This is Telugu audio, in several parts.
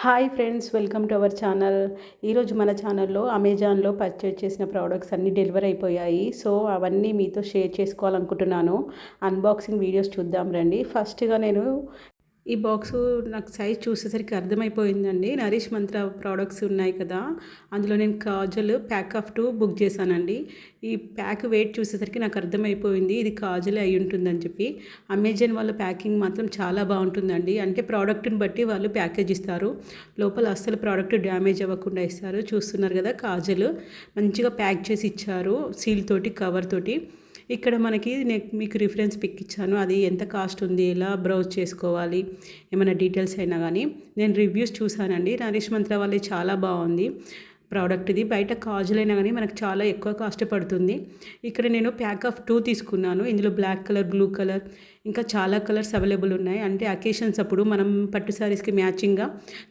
Hi friends, welcome to our channel. ఈరోజు మన ఛానల్లో అమెజాన్లో పర్చేజ్ చేసిన ప్రోడక్ట్స్ అన్నీ డెలివరీ అయిపోయాయి. సో అవన్నీ మీతో షేర్ చేసుకోవాలనుకుంటున్నాను. అన్బాక్సింగ్ వీడియోస్ చూద్దాం రండి. ఫస్ట్గా నేను ఈ బాక్సు నాకు సైజ్ చూసేసరికి అర్థమైపోయిందండి. నరిష్ మంత్ర ప్రోడక్ట్స్ ఉన్నాయి కదా, అందులో నేను కాజల్ ప్యాక్ ఆఫ్ 2 బుక్ చేశానండి. ఈ ప్యాక్ వెయిట్ చూసేసరికి నాకు అర్థమైపోయింది ఇది కాజలే అయి ఉంటుందని చెప్పి. అమెజాన్ వాళ్ళ ప్యాకింగ్ మాత్రం చాలా బాగుంటుందండి. అంటే ప్రోడక్ట్ని బట్టి వాళ్ళు ప్యాకేజ్ ఇస్తారు. లోపల అస్సలు ప్రోడక్ట్ డ్యామేజ్ అవ్వకుండా ఇస్తారు. చూస్తున్నారు కదా, కాజల్ మంచిగా ప్యాక్ చేసి ఇచ్చారు, సీల్ తోటి, కవర్ తోటి. ఇక్కడ మనకి మీకు రిఫరెన్స్ పిక్ ఇచ్చాను, అది ఎంత కాస్ట్ ఉంది, ఎలా బ్రౌజ్ చేసుకోవాలి, ఏమైనా డీటెయిల్స్ అయినా కానీ. నేను రివ్యూస్ చూసానండి, నరిష్ మంత్ర వాళ్ళది చాలా బాగుంది ప్రోడక్ట్. ఇది బయట కాజుల్ అయినా కానీ మనకు చాలా ఎక్కువ కాస్ట్ పడుతుంది. ఇక్కడ నేను ప్యాక్ ఆఫ్ 2 తీసుకున్నాను. ఇందులో బ్లాక్ కలర్, బ్లూ కలర్, ఇంకా చాలా కలర్స్ అవైలబుల్ ఉన్నాయి. అంటే అకేషన్స్ అప్పుడు మనం పట్టు శారీస్కి మ్యాచింగ్గా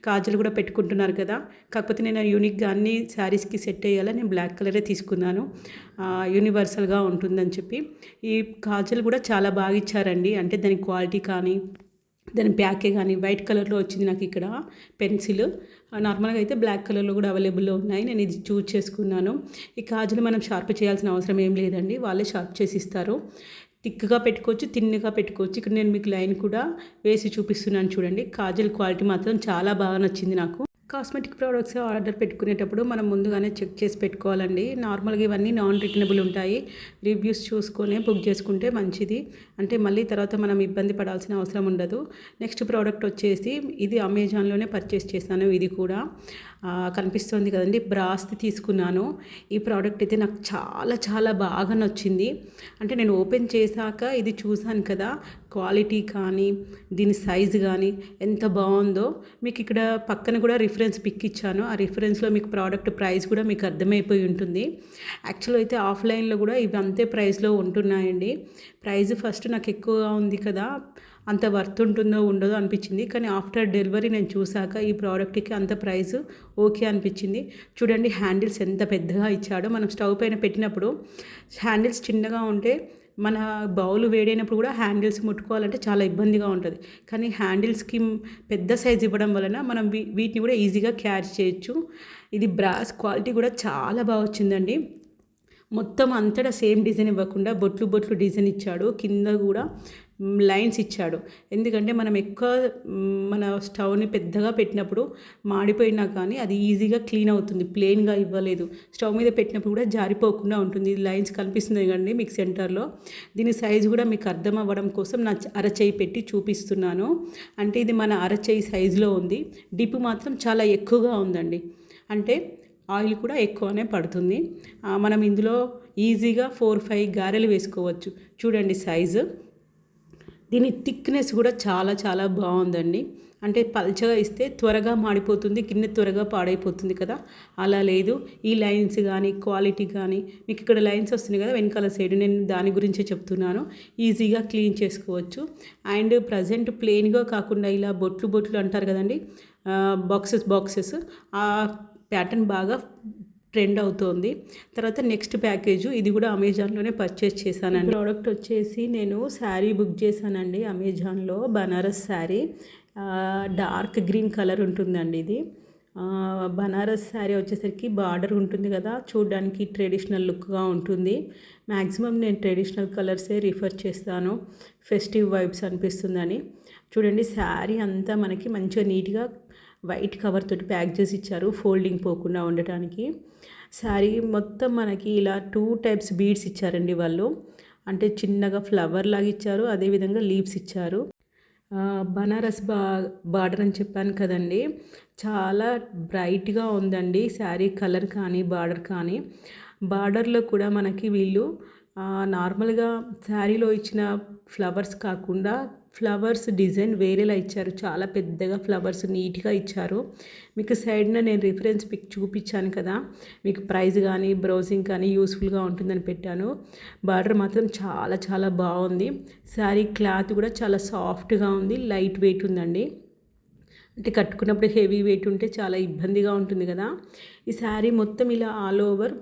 కాజల్ కూడా పెట్టుకుంటున్నారు కదా. కాకపోతే నేను యూనిక్గా అన్ని శారీస్కి సెట్ అయ్యేలా నేను బ్లాక్ కలరే తీసుకున్నాను, యూనివర్సల్గా ఉంటుందని చెప్పి. ఈ కాజల్ కూడా చాలా బాగా ఇచ్చారండి. అంటే దాని క్వాలిటీ కానీ, దాని ప్యాకే కానీ వైట్ కలర్లో వచ్చింది నాకు ఇక్కడ పెన్సిల్. నార్మల్గా అయితే బ్లాక్ కలర్లో కూడా అవైలబుల్లో ఉన్నాయి. నేను ఇది చూజ్ చేసుకున్నాను. ఈ కాజల్ మనం షార్ప్ చేయాల్సిన అవసరం ఏం లేదండి, వాళ్ళే షార్ప్ చేసి ఇస్తారు. థిక్గా పెట్టుకోవచ్చు, తిన్నుగా పెట్టుకోవచ్చు. ఇక్కడ నేను మీకు లైన్ కూడా వేసి చూపిస్తున్నాను చూడండి. కాజల్ క్వాలిటీ మాత్రం చాలా బాగా నచ్చింది నాకు. కాస్మెటిక్ ప్రోడక్ట్స్ ఆర్డర్ పెట్టుకునేటప్పుడు మనం ముందుగానే చెక్ చేసి పెట్టుకోవాలండి. నార్మల్గా ఇవన్నీ నాన్ రిటర్నబుల్ ఉంటాయి. రివ్యూస్ చూసుకొని బుక్ చేసుకుంటే మంచిది. అంటే మళ్ళీ తర్వాత మనం ఇబ్బంది పడాల్సిన అవసరం ఉండదు. నెక్స్ట్ ప్రోడక్ట్ వచ్చేసి ఇది అమెజాన్లోనే పర్చేస్ చేశాను. ఇది కూడా కనిపిస్తుంది కదండి, బ్రాస్ది తీసుకున్నాను. ఈ ప్రోడక్ట్ అయితే నాకు చాలా చాలా బాగా నచ్చింది. అంటే నేను ఓపెన్ చేశాక ఇది చూసాను కదా, క్వాలిటీ కానీ దీని సైజు కానీ ఎంత బాగుందో. మీకు ఇక్కడ పక్కన కూడా రిఫరెన్స్ పిక్ ఇచ్చాను. ఆ రిఫరెన్స్లో మీకు ప్రోడక్ట్ ప్రైస్ కూడా మీకు అర్థమైపోయి ఉంటుంది. యాక్చువల్ అయితే ఆఫ్లైన్లో కూడా ఇవి అంతే ప్రైస్లో ఉంటున్నాయండి. ప్రైస్ ఫస్ట్ నాకు ఎక్కువగా ఉంది కదా, అంత వర్త్ ఉంటుందో ఉండదో అనిపించింది. కానీ ఆఫ్టర్ డెలివరీ నేను చూశాక ఈ ప్రోడక్ట్కి అంత ప్రైస్ ఓకే అనిపించింది. చూడండి హ్యాండిల్స్ ఎంత పెద్దగా ఇచ్చాడో. మనం స్టవ్ పైన పెట్టినప్పుడు హ్యాండిల్స్ చిన్నగా ఉంటే మన బౌల్ వేడైనప్పుడు కూడా హ్యాండిల్స్ ముట్టుకోవాలంటే చాలా ఇబ్బందిగా ఉంటుంది. కానీ హ్యాండిల్స్కి పెద్ద సైజ్ ఇవ్వడం వలన మనం వీటిని కూడా ఈజీగా క్యారీ చేయొచ్చు. ఇది బ్రాస్ క్వాలిటీ కూడా చాలా బాగా వచ్చిందండి. మొత్తం అంతటా సేమ్ డిజైన్ ఇవ్వకుండా బొట్లు బొట్లు డిజైన్ ఇచ్చాడు. కింద కూడా లైన్స్ ఇచ్చాడు. ఎందుకంటే మనం ఎక్కువ మన స్టవ్ని పెద్దగా పెట్టినప్పుడు మాడిపోయినా కానీ అది ఈజీగా క్లీన్ అవుతుంది. ప్లెయిన్గా ఇవ్వలేదు. స్టవ్ మీద పెట్టినప్పుడు కూడా జారిపోకుండా ఉంటుంది. లైన్స్ కనిపిస్తుంది కదండి మీకు సెంటర్లో. దీని సైజు కూడా మీకు అర్థం అవ్వడం కోసం నా అరచేయి పెట్టి చూపిస్తున్నాను. అంటే ఇది మన అరచేయి సైజులో ఉంది. డిప్ మాత్రం చాలా ఎక్కువగా ఉందండి. అంటే ఆయిల్ కూడా ఎక్కువనే పడుతుంది. మనం ఇందులో ఈజీగా 4-5 గారెలు వేసుకోవచ్చు. చూడండి సైజు. దీని థిక్నెస్ కూడా చాలా చాలా బాగుందండి. అంటే పల్చగా ఇస్తే త్వరగా మాడిపోతుంది, గిన్నె త్వరగా పాడైపోతుంది కదా, అలా లేదు. ఈ లైన్స్ కానీ క్వాలిటీ కానీ మీకు ఇక్కడ లైన్స్ వస్తున్నాయి కదా వెనకాల సైడ్, నేను దాని గురించే చెప్తున్నాను. ఈజీగా క్లీన్ చేసుకోవచ్చు. అండ్ ప్రజెంట్ ప్లెయిన్గా కాకుండా ఇలా బొట్లు బొట్లు అంటారు కదండి, బాక్సెస్ ఆ ప్యాటర్న్ బాగా ట్రెండ్ అవుతోంది. తర్వాత నెక్స్ట్ ప్యాకేజు, ఇది కూడా అమెజాన్లోనే పర్చేస్ చేశానండి. ప్రోడక్ట్ వచ్చేసి నేను శారీ బుక్ చేశానండి అమెజాన్లో. Banaras sari, dark green colour ఉంటుందండి ఇది. బనారస్ శారీ వచ్చేసరికి బార్డర్ ఉంటుంది కదా, చూడడానికి ట్రెడిషనల్ లుక్గా ఉంటుంది. మ్యాక్సిమం నేను ట్రెడిషనల్ కలర్సే రిఫర్ చేస్తాను, ఫెస్టివ్ వైబ్స్ అనిపిస్తుందని. చూడండి శారీ అంతా మనకి మంచిగా నీట్గా వైట్ కవర్ తోటి ప్యాక్ చేసి ఇచ్చారు, ఫోల్డింగ్ పోకుండా ఉండటానికి. శారీ మొత్తం మనకి ఇలా 2 టైప్స్ బీడ్స్ ఇచ్చారండి వాళ్ళు. అంటే చిన్నగా ఫ్లవర్ లాగా ఇచ్చారు, అదేవిధంగా లీవ్స్ ఇచ్చారు. బనారస్ బార్డర్ అని చెప్పాను కదండి, చాలా బ్రైట్గా ఉందండి శారీ కలర్ కానీ బార్డర్ కానీ. బార్డర్లో కూడా మనకి వీళ్ళు నార్మల్గా శారీలో ఇచ్చిన ఫ్లవర్స్ కాకుండా ఫ్లవర్స్ డిజైన్ వేరేలా ఇచ్చారు. చాలా పెద్దగా ఫ్లవర్స్ నీట్గా ఇచ్చారు. మీకు సైడ్న నేను రిఫరెన్స్ పిక్ చూపించాను కదా, మీకు ప్రైస్ కానీ బ్రౌజింగ్ కానీ యూస్ఫుల్గా ఉంటుందని పెట్టాను. బార్డర్ మాత్రం చాలా చాలా బాగుంది. శారీ క్లాత్ కూడా చాలా సాఫ్ట్గా ఉంది, లైట్ వెయిట్ ఉందండి. అంటే కట్టుకున్నప్పుడు హెవీ వెయిట్ ఉంటే చాలా ఇబ్బందిగా ఉంటుంది కదా. ఈ శారీ మొత్తం ఇలా ఆల్ ఓవర్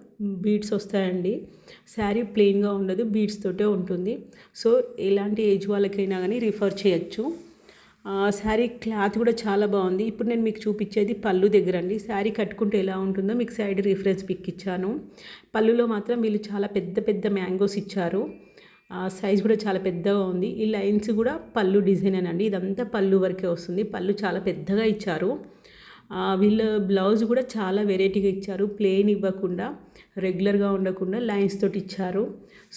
బీడ్స్ వస్తాయండి. శారీ ప్లెయిన్గా ఉండదు, బీడ్స్ తోటే ఉంటుంది. సో ఎలాంటి ఏజ్ వాళ్ళకైనా కానీ రిఫర్ చేయొచ్చు. శారీ క్లాత్ కూడా చాలా బాగుంది. ఇప్పుడు నేను మీకు చూపించేది పళ్ళు దగ్గర అండి. శారీ కట్టుకుంటే ఎలా ఉంటుందో మీకు సైడ్ రిఫరెన్స్ పిక్ ఇచ్చాను. పళ్ళులో మాత్రం వీళ్ళు చాలా పెద్ద పెద్ద మ్యాంగోస్ ఇచ్చారు. సైజ్ కూడా చాలా పెద్దగా ఉంది. ఈ లైన్స్ కూడా పళ్ళు డిజైన్ అండి. ఇదంతా పళ్ళు వరకే వస్తుంది. పళ్ళు చాలా పెద్దగా ఇచ్చారు. వీళ్ళ బ్లౌజ్ కూడా చాలా వెరైటీగా ఇచ్చారు. ప్లెయిన్ ఇవ్వకుండా రెగ్యులర్గా ఉండకుండా లైన్స్ తోటి ఇచ్చారు.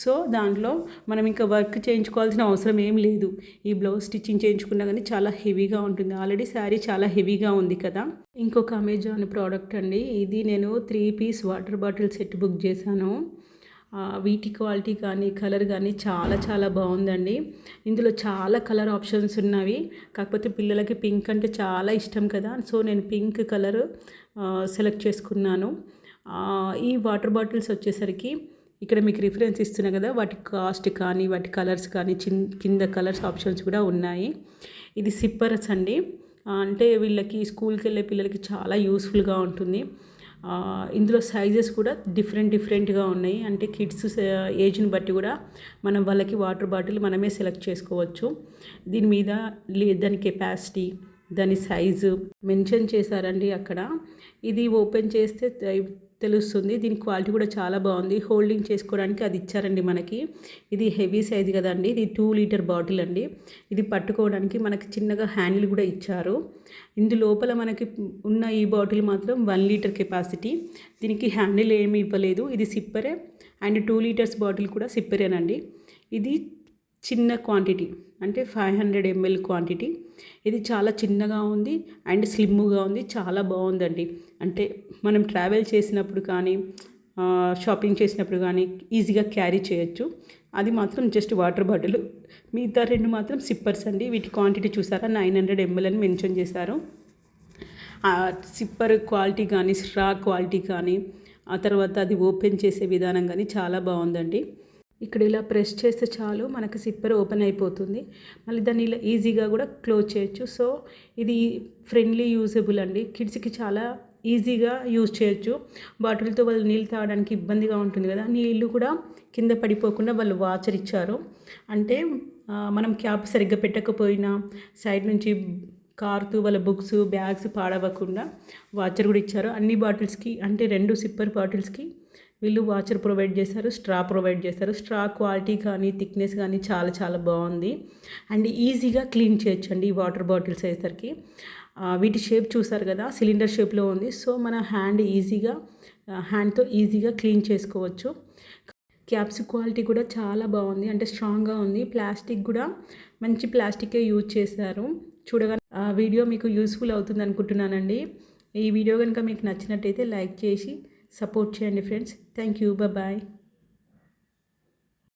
సో దాంట్లో మనం ఇంకా వర్క్ చేయించుకోవాల్సిన అవసరం ఏం లేదు. ఈ బ్లౌజ్ స్టిచ్చింగ్ చేయించుకున్నా కానీ చాలా హెవీగా ఉంటుంది. ఆల్రెడీ శారీ చాలా హెవీగా ఉంది కదా. ఇంకొక అమెజాన్ ప్రోడక్ట్ అండి. ఇది నేను 3 piece water bottle set book చేశాను. వీటి క్వాలిటీ కానీ కలర్ కానీ చాలా చాలా బాగుందండి. ఇందులో చాలా కలర్ ఆప్షన్స్ ఉన్నవి. కాకపోతే పిల్లలకి పింక్ అంటే చాలా ఇష్టం కదా. సో నేను పింక్ కలర్ సెలెక్ట్ చేసుకున్నాను. ఈ వాటర్ బాటిల్స్ వచ్చేసరికి ఇక్కడ మీకు రిఫరెన్స్ ఇస్తున్నా కదా, వాటి కాస్ట్ కానీ వాటి కలర్స్ కానీ కింద కలర్స్ ఆప్షన్స్ కూడా ఉన్నాయి. ఇది సిప్పర్స్ అండి. అంటే వీళ్ళకి స్కూల్కి వెళ్ళే పిల్లలకి చాలా యూస్ఫుల్గా ఉంటుంది. ఇందులో సైజెస్ కూడా డిఫరెంట్గా ఉన్నాయి. అంటే కిడ్స్ ఏజ్ని బట్టి కూడా మనం వాళ్ళకి వాటర్ బాటిల్ మనమే సెలెక్ట్ చేసుకోవచ్చు. దీని మీద దాని కెపాసిటీ, దాని సైజు మెన్షన్ చేశారండి అక్కడ. ఇది ఓపెన్ చేస్తే తెలుస్తుంది. దీని క్వాలిటీ కూడా చాలా బాగుంది. హోల్డింగ్ చేసుకోవడానికి అది ఇచ్చారండి మనకి. ఇది హెవీ సైజ్ కదండి. ఇది 2 లీటర్ బాటిల్ అండి. ఇది పట్టుకోవడానికి మనకి చిన్నగా హ్యాండిల్ కూడా ఇచ్చారు. ఇందు లోపల మనకి ఉన్న ఈ బాటిల్ మాత్రం 1 లీటర్ కెపాసిటీ. దీనికి హ్యాండిల్ ఏమీ ఇవ్వలేదు. ఇది సిప్పరే అండ్ 2 లీటర్స్ బాటిల్ కూడా సిప్పరేనండి. ఇది చిన్న క్వాంటిటీ అంటే 500 ml క్వాంటిటీ. ఇది చాలా చిన్నగా ఉంది అండ్ స్లిమ్గా ఉంది. చాలా బాగుందండి. అంటే మనం ట్రావెల్ చేసినప్పుడు కానీ షాపింగ్ చేసినప్పుడు కానీ ఈజీగా క్యారీ చేయొచ్చు. అది మాత్రం జస్ట్ వాటర్ బాటిల్. మిగతా 2 మాత్రం సిప్పర్స్ అండి. వీటి క్వాంటిటీ చూసారా, 900 ml అని మెన్షన్ చేశారు. సిప్పర్ క్వాలిటీ కానీ స్ట్రా క్వాలిటీ కానీ ఆ తర్వాత అది ఓపెన్ చేసే విధానం కానీ చాలా బాగుందండి. ఇక్కడ ఇలా ప్రెస్ చేస్తే చాలు మనకు సిప్పర్ ఓపెన్ అయిపోతుంది. మళ్ళీ దాన్ని ఇలా ఈజీగా కూడా క్లోజ్ చేయొచ్చు. సో ఇది ఫ్రెండ్లీ యూజబుల్ అండి. కిడ్స్కి చాలా ఈజీగా యూజ్ చేయొచ్చు. బాటిల్తో వాళ్ళు నీళ్ళు తాగడానికి ఇబ్బందిగా ఉంటుంది కదా. నీళ్ళు కూడా కింద పడిపోకుండా వాళ్ళు వాచర్ ఇచ్చారు. అంటే మనం క్యాప్ సరిగ్గా పెట్టకపోయినా సైడ్ నుంచి కారుతూ వాళ్ళ బుక్స్ బ్యాగ్స్ పాడవకుండా వాచర్ కూడా ఇచ్చారు. అన్ని బాటిల్స్కి అంటే 2 సిప్పర్ బాటిల్స్కి వీళ్ళు వాచర్ ప్రొవైడ్ చేశారు, స్ట్రా ప్రొవైడ్ చేశారు. స్ట్రా క్వాలిటీ కానీ థిక్నెస్ కానీ చాలా చాలా బాగుంది. అండ్ ఈజీగా క్లీన్ చేయొచ్చు అండి ఈ వాటర్ బాటిల్స్ అయ్యేసరికి. వీటి షేప్ చూసారు కదా, సిలిండర్ షేప్లో ఉంది. సో మన హ్యాండ్తో ఈజీగా క్లీన్ చేసుకోవచ్చు. క్యాప్స్ క్వాలిటీ కూడా చాలా బాగుంది. అంటే స్ట్రాంగ్గా ఉంది. ప్లాస్టిక్ కూడా మంచి ప్లాస్టికే యూజ్ చేశారు. చూడగానే వీడియో మీకు యూస్ఫుల్ అవుతుంది అనుకుంటున్నానండి. ఈ వీడియో కనుక మీకు నచ్చినట్టయితే లైక్ చేసి సపోర్ట్ చేయండి ఫ్రెండ్స్. Thank you. బాయ్.